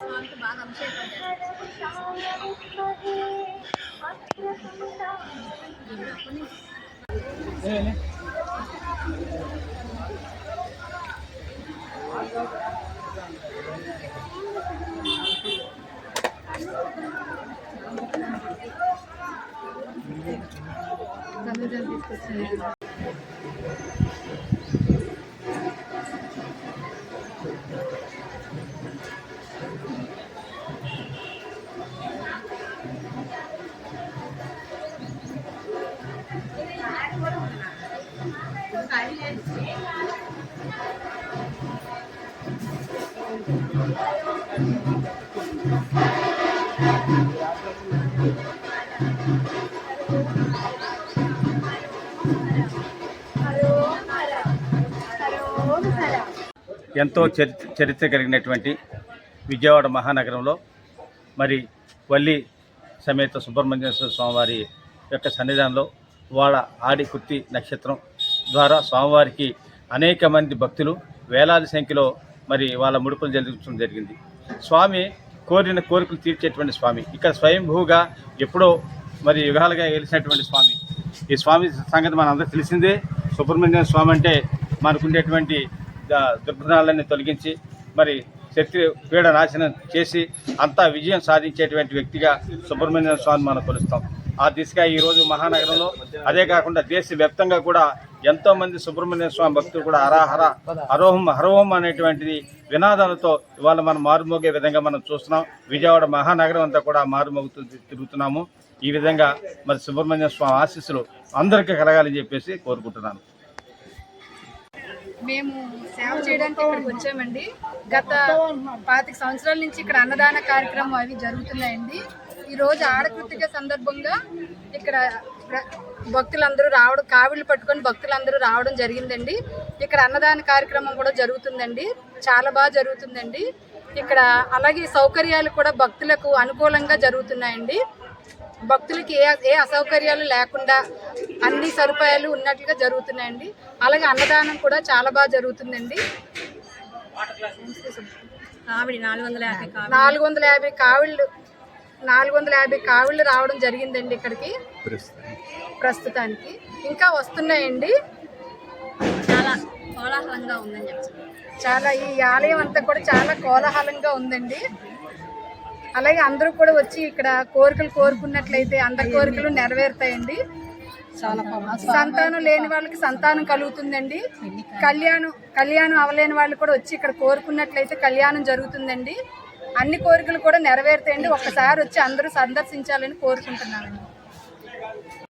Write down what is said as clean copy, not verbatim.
స్వామికి బాగా అభిషేకం తీసుకొచ్చింది. ఎంతో చరిత్ర కలిగినటువంటి విజయవాడ మహానగరంలో మరి వల్లి సమేత సుబ్రహ్మణ్యేశ్వర స్వామివారి యొక్క సన్నిధానంలో వాళ్ళ ఆడికుర్తి నక్షత్రం ద్వారా స్వామివారికి అనేక మంది భక్తులు వేలాది సంఖ్యలో మరి వాళ్ళ ముడుపులు జరుగుతుండడం జరిగింది. స్వామి కోరిన కోరికలు తీర్చేటువంటి స్వామి. ఇక్కడ స్వయంభూగా ఎప్పుడో మరి యుగాలుగా వెలిసినటువంటి స్వామి. ఈ స్వామి సంగతి మనందరికీ తెలిసిందే. సుబ్రహ్మణ్య స్వామి అంటే మనకుండేటువంటి దుర్గుణాలన్నీ తొలగించి మరి శత్రు పీడ నాశనం చేసి అంతా విజయం సాధించేటువంటి వ్యక్తిగా సుబ్రహ్మణ్య స్వామి మనం కొలుస్తాం. ఆ దిశగా ఈరోజు మహానగరంలో అదే కాకుండా దేశవ్యాప్తంగా కూడా ఎంతోమంది సుబ్రహ్మణ్య స్వామి భక్తులు కూడా హరహర హరోహం హరోహం అనేటువంటిది వినాదాలతో ఇవాళ మనం మారుమోగే విధంగా మనం చూస్తున్నాం. విజయవాడ మహానగరం అంతా కూడా మారుమోగుతూ తిరుగుతున్నాము. ఈ విధంగా మరి సుబ్రహ్మణ్య స్వామి ఆశీస్సులు అందరికీ కలగాలని చెప్పేసి కోరుకుంటున్నాను. మేము సేవ చేయడానికి ఇక్కడికి వచ్చామండి. గత 25 సంవత్సరాల నుంచి ఇక్కడ అన్నదాన కార్యక్రమం అవి జరుగుతున్నాయండి. ఈరోజు ఆడకృతిక సందర్భంగా ఇక్కడ భక్తులందరూ రావడం, కావిళ్ళు పట్టుకొని భక్తులందరూ రావడం జరిగిందండి. ఇక్కడ అన్నదాన కార్యక్రమం కూడా జరుగుతుందండి. చాలా బాగా జరుగుతుందండి ఇక్కడ. అలాగే సౌకర్యాలు కూడా భక్తులకు అనుకూలంగా జరుగుతున్నాయండి. భక్తులకి ఏ అసౌకర్యాలు లేకుండా అన్ని సదుపాయాలు ఉన్నట్లుగా జరుగుతున్నాయండి. అలాగే అన్నదానం కూడా చాలా బాగా జరుగుతుందండి. 450 కావిళ్ళు రావడం జరిగిందండి ఇక్కడికి ప్రస్తుతానికి. ఇంకా వస్తున్నాయండి. చాలా కోలాహలంగా ఉందని చాలా ఈ ఆలయం అంతా కూడా చాలా కోలాహలంగా ఉందండి. అలాగే అందరూ కూడా వచ్చి ఇక్కడ కోరికలు కోరుకున్నట్లయితే అందరి కోరికలు నెరవేరుతాయండి. సంతానం లేని వాళ్ళకి సంతానం కలుగుతుందండి. కళ్యాణం అవలేని వాళ్ళు కూడా వచ్చి ఇక్కడ కోరుకున్నట్లయితే కళ్యాణం జరుగుతుందండి. అన్ని కోరికలు కూడా నెరవేరుతాయండి. ఒక్కసారి వచ్చి అందరూ సందర్శించాలని కోరుకుంటున్నానండి.